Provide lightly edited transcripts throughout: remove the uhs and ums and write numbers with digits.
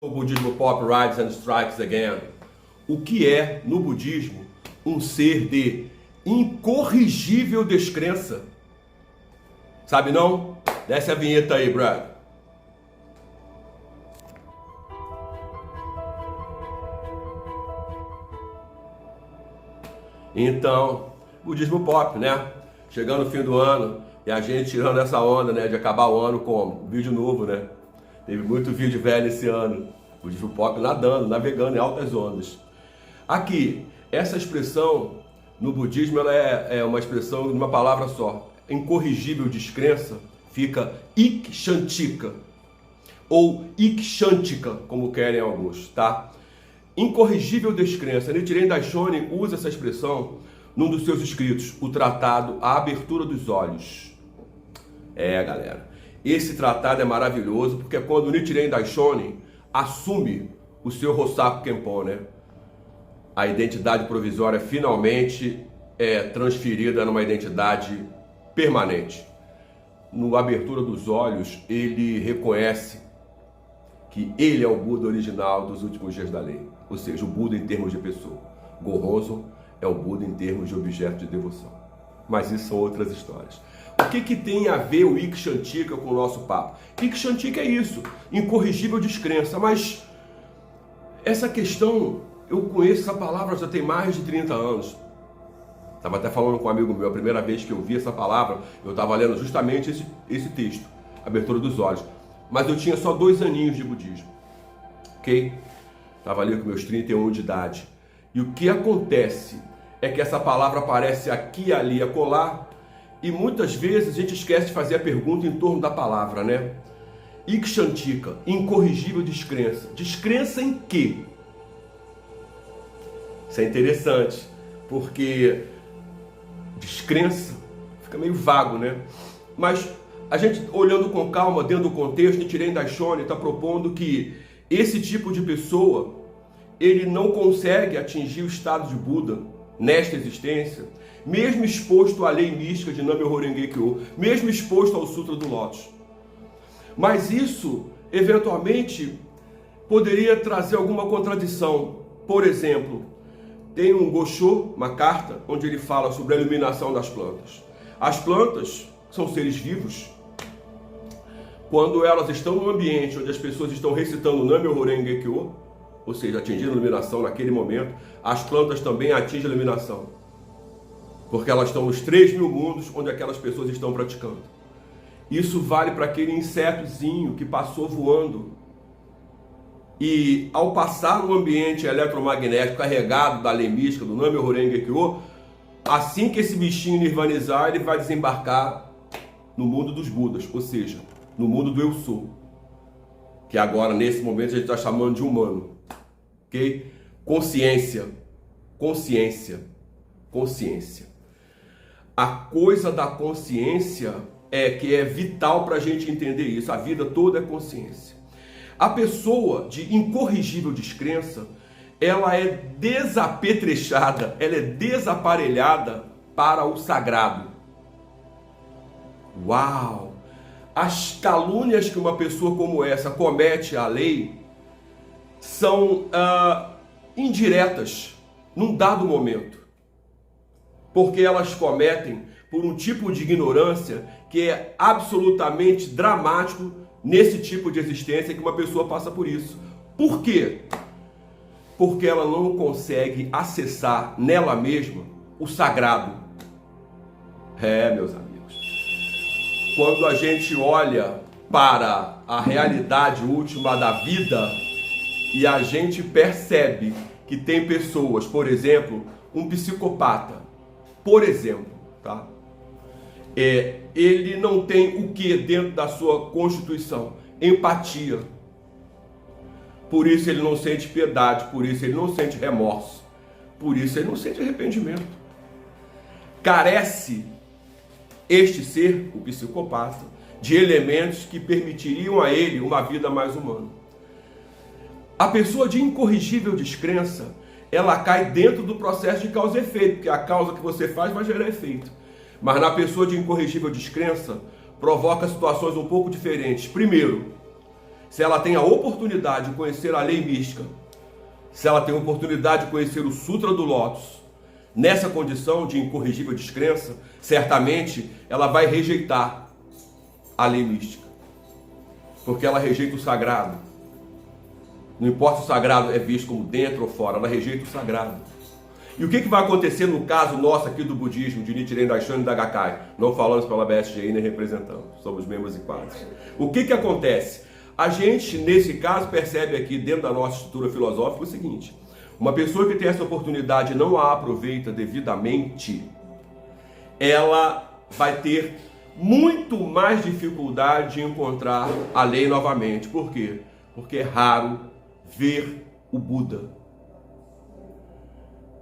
O budismo pop rides and strikes again. O que é, no budismo, um ser de incorrigível descrença? Sabe não? Desce a vinheta aí, brother. Então, budismo pop, né? Chegando no fim do ano e a gente tirando essa onda, né? De acabar o ano como? Vídeo novo, né? Teve muito vídeo velho esse ano. Budismo pop nadando, navegando em altas ondas. Aqui, essa expressão no budismo ela é uma expressão de uma palavra só. Incorrigível descrença fica ikshantika ou ikshantika, como querem alguns, tá? Incorrigível descrença. Nichiren Daishonin usa essa expressão num dos seus escritos, o tratado A Abertura dos Olhos. Galera, esse tratado é maravilhoso porque é quando o Nichiren Daishonin assume o seu Hosaku Kenpon, né? A identidade provisória finalmente é transferida numa identidade permanente. No Abertura dos Olhos, ele reconhece que ele é o Buda original dos últimos dias da lei. Ou seja, o Buda em termos de pessoa. Gohonzon é o Buda em termos de objeto de devoção. Mas isso são outras histórias. O que tem a ver o Ikshantika com o nosso papo? Ikshantika é isso, incorrigível descrença. Mas essa questão, eu conheço essa palavra já tem mais de 30 anos. Estava até falando com um amigo meu, a primeira vez que eu vi essa palavra, eu estava lendo justamente esse texto, Abertura dos Olhos. Mas eu tinha só 2 aninhos de budismo, ok? Estava ali com meus 31 de idade. E o que acontece é que essa palavra aparece aqui, ali, acolá, e muitas vezes a gente esquece de fazer a pergunta em torno da palavra, né? Ikshantika, incorrigível descrença. Descrença em quê? Isso é interessante, porque descrença fica meio vago, né? Mas a gente, olhando com calma, dentro do contexto, Nichiren Daishonin está propondo que esse tipo de pessoa, ele não consegue atingir o estado de Buda nesta existência, mesmo exposto à lei mística de Nam-myoho Renge-kyo, mesmo exposto ao Sutra do Lótus. Mas isso, eventualmente, poderia trazer alguma contradição. Por exemplo, tem um Gosho, uma carta, onde ele fala sobre a iluminação das plantas. As plantas são seres vivos. Quando elas estão num ambiente onde as pessoas estão recitando Nam-myoho Renge-kyo, ou seja, atingindo a iluminação naquele momento, as plantas também atingem a iluminação. Porque elas estão nos 3.000 mundos onde aquelas pessoas estão praticando. Isso vale para aquele insetozinho que passou voando. E ao passar no ambiente eletromagnético carregado da lei mística, do Nam-myoho Renge-kyo, assim que esse bichinho nirvanizar, ele vai desembarcar no mundo dos Budas, ou seja, no mundo do Eu Sou, que agora, nesse momento, a gente está chamando de humano. Ok? Consciência, consciência, consciência. A coisa da consciência é que é vital para a gente entender isso. A vida toda é consciência. A pessoa de incorrigível descrença, ela é desapetrechada, ela é desaparelhada para o sagrado. Uau! As calúnias que uma pessoa como essa comete à lei são indiretas num dado momento, porque elas cometem por um tipo de ignorância que é absolutamente dramático nesse tipo de existência que uma pessoa passa por isso. Por quê? Porque ela não consegue acessar nela mesma o sagrado. Meus amigos. Quando a gente olha para a realidade última da vida e a gente percebe que tem pessoas, por exemplo, um psicopata, por exemplo, tá? Ele não tem o que dentro da sua constituição? Empatia. Por isso ele não sente piedade, por isso ele não sente remorso, por isso ele não sente arrependimento. Carece este ser, o psicopata, de elementos que permitiriam a ele uma vida mais humana. A pessoa de incorrigível descrença, ela cai dentro do processo de causa e efeito, porque a causa que você faz vai gerar efeito. Mas na pessoa de incorrigível descrença, provoca situações um pouco diferentes. Primeiro, se ela tem a oportunidade de conhecer a lei mística, se ela tem a oportunidade de conhecer o Sutra do Lótus, nessa condição de incorrigível descrença, certamente ela vai rejeitar a lei mística, porque ela rejeita o sagrado. Não importa se o sagrado é visto como dentro ou fora, ela rejeita o sagrado. E o que vai acontecer no caso nosso aqui do budismo, de Nichiren Daishonin da Gakkai? Não falamos pela BSGI nem representamos, somos membros e quadros. O que acontece? A gente, nesse caso, percebe aqui dentro da nossa estrutura filosófica o seguinte: uma pessoa que tem essa oportunidade e não a aproveita devidamente, ela vai ter muito mais dificuldade de encontrar a lei novamente. Por quê? Porque é raro ver o Buda.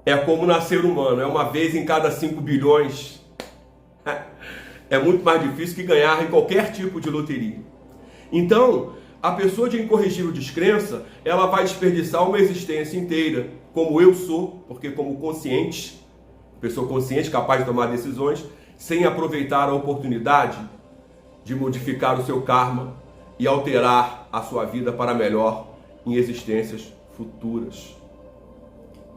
É como nascer humano, é uma vez em cada 5 bilhões. É muito mais difícil que ganhar em qualquer tipo de loteria. Então, a pessoa de incorrigível descrença, ela vai desperdiçar uma existência inteira, como eu sou, porque como consciente, pessoa consciente, capaz de tomar decisões, sem aproveitar a oportunidade de modificar o seu karma e alterar a sua vida para melhor em existências futuras.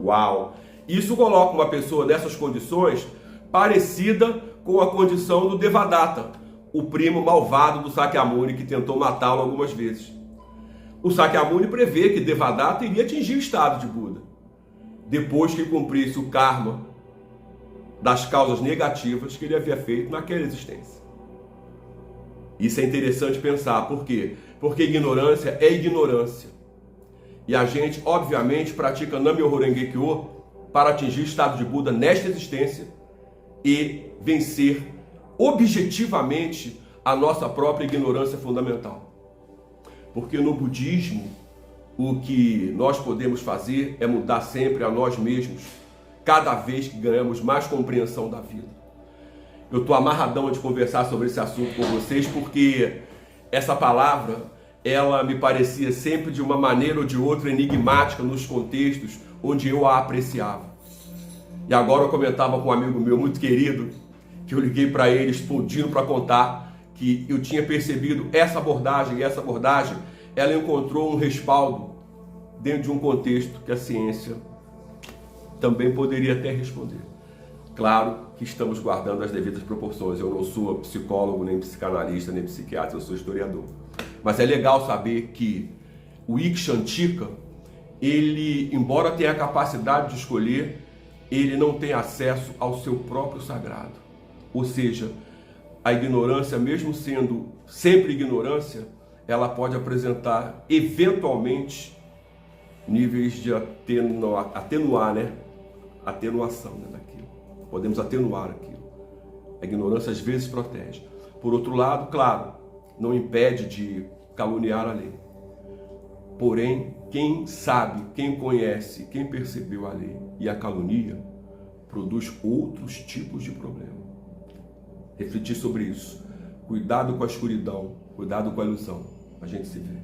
Uau! Isso coloca uma pessoa nessas condições parecida com a condição do Devadatta, o primo malvado do Sakyamuni que tentou matá-lo algumas vezes. O Sakyamuni prevê que Devadatta iria atingir o estado de Buda, depois que cumprisse o karma das causas negativas que ele havia feito naquela existência. Isso é interessante pensar. Por quê? Porque ignorância é ignorância. E a gente, obviamente, pratica Nam-myoho Renge Kyo para atingir o estado de Buda nesta existência e vencer objetivamente a nossa própria ignorância fundamental. Porque no budismo, o que nós podemos fazer é mudar sempre a nós mesmos, cada vez que ganhamos mais compreensão da vida. Eu estou amarradão de conversar sobre esse assunto com vocês, porque essa palavra, ela me parecia sempre de uma maneira ou de outra enigmática nos contextos onde eu a apreciava. E agora eu comentava com um amigo meu muito querido, que eu liguei para ele explodindo para contar que eu tinha percebido essa abordagem, e essa abordagem, ela encontrou um respaldo dentro de um contexto que a ciência também poderia até responder. Claro que estamos guardando as devidas proporções. Eu não sou psicólogo, nem psicanalista, nem psiquiatra, eu sou historiador. Mas é legal saber que o Ikshantika, ele, embora tenha a capacidade de escolher, ele não tem acesso ao seu próprio sagrado. Ou seja, a ignorância, mesmo sendo sempre ignorância, ela pode apresentar, eventualmente, níveis de atenuação daquilo. Podemos atenuar aquilo. A ignorância às vezes protege. Por outro lado, claro, não impede de caluniar a lei. Porém, quem sabe, quem conhece, quem percebeu a lei e a calunia, produz outros tipos de problema. Refletir sobre isso. Cuidado com a escuridão, cuidado com a ilusão. A gente se vê.